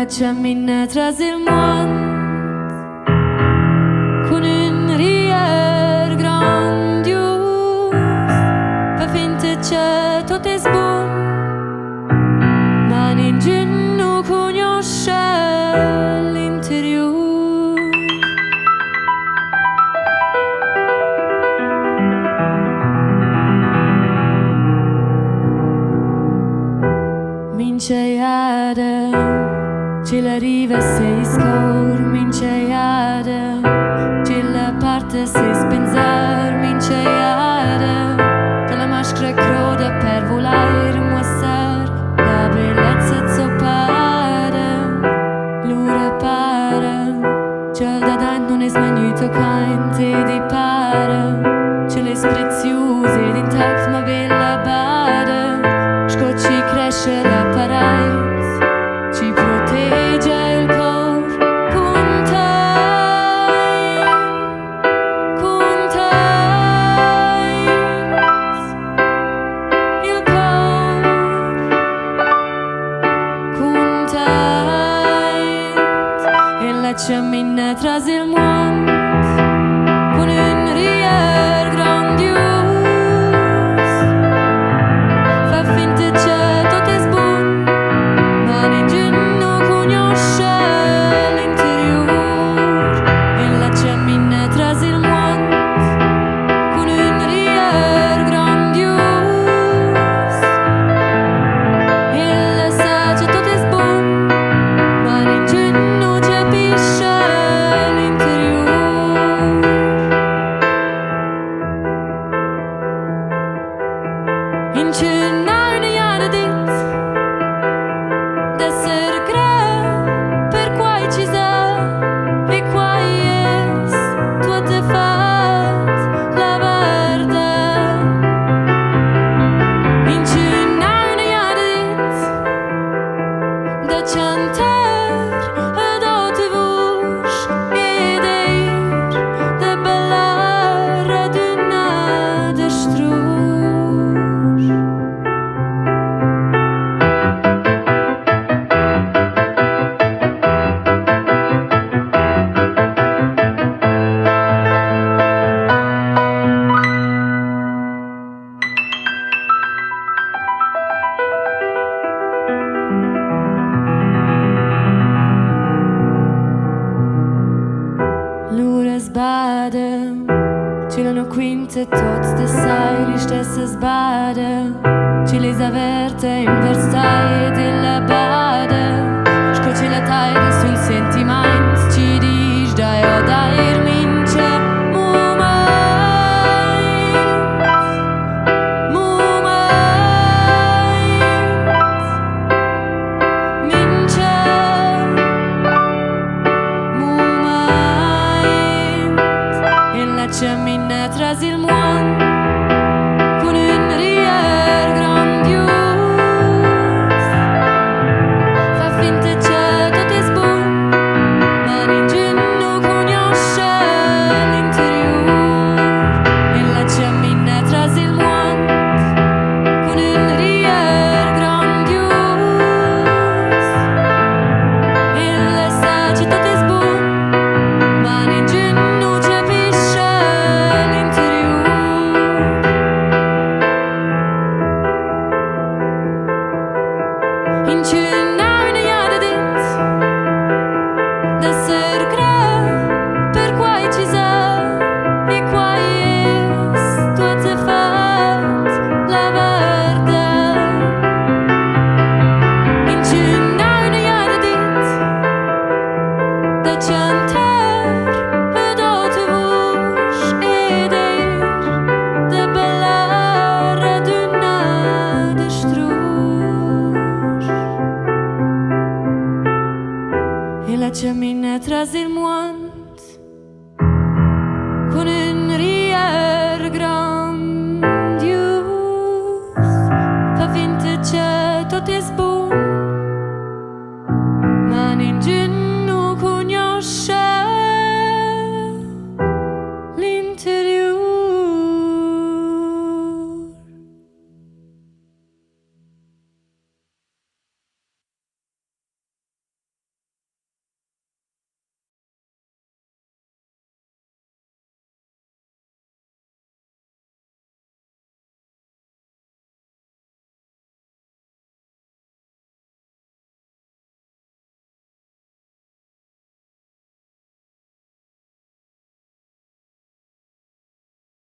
cammina tras il món con un rier grandios, fa finta che tot és bon, ma ningú no conosce l'interior. Minciaiada ce la riva sei scor, minciaiada ce la parte sei spenzar, minciaiada che la maschera croda per volare mostrare la bellezza zoppada. L'ora para ce da dan non es venuto cante di para, ce l'es preziose ed intact ma bella bada, scocci cresce la parai, ci protegge il cor con il cor con e la cammina tras il món con un rier grandios, fa finta che tot és bon, ma ningú no conosce l'interior. E la cammina tras il món con un rier grandios, e la sa che tot és bon, ma ningú no capisce l'interior. In ce n'hai una dit d'esser gra per quai ci sa e quai es tot è fat la verda. In ce n'hai una dit da cantar ad alta voce e dir de ballar ad una destrus. L'ora sbada, ce l'hanno quinte tots de sai, li stesse sbada, ce les averte in versai della bada, scoce la taire sul sentiment, ci dici dai o dai mince, cammina tras il món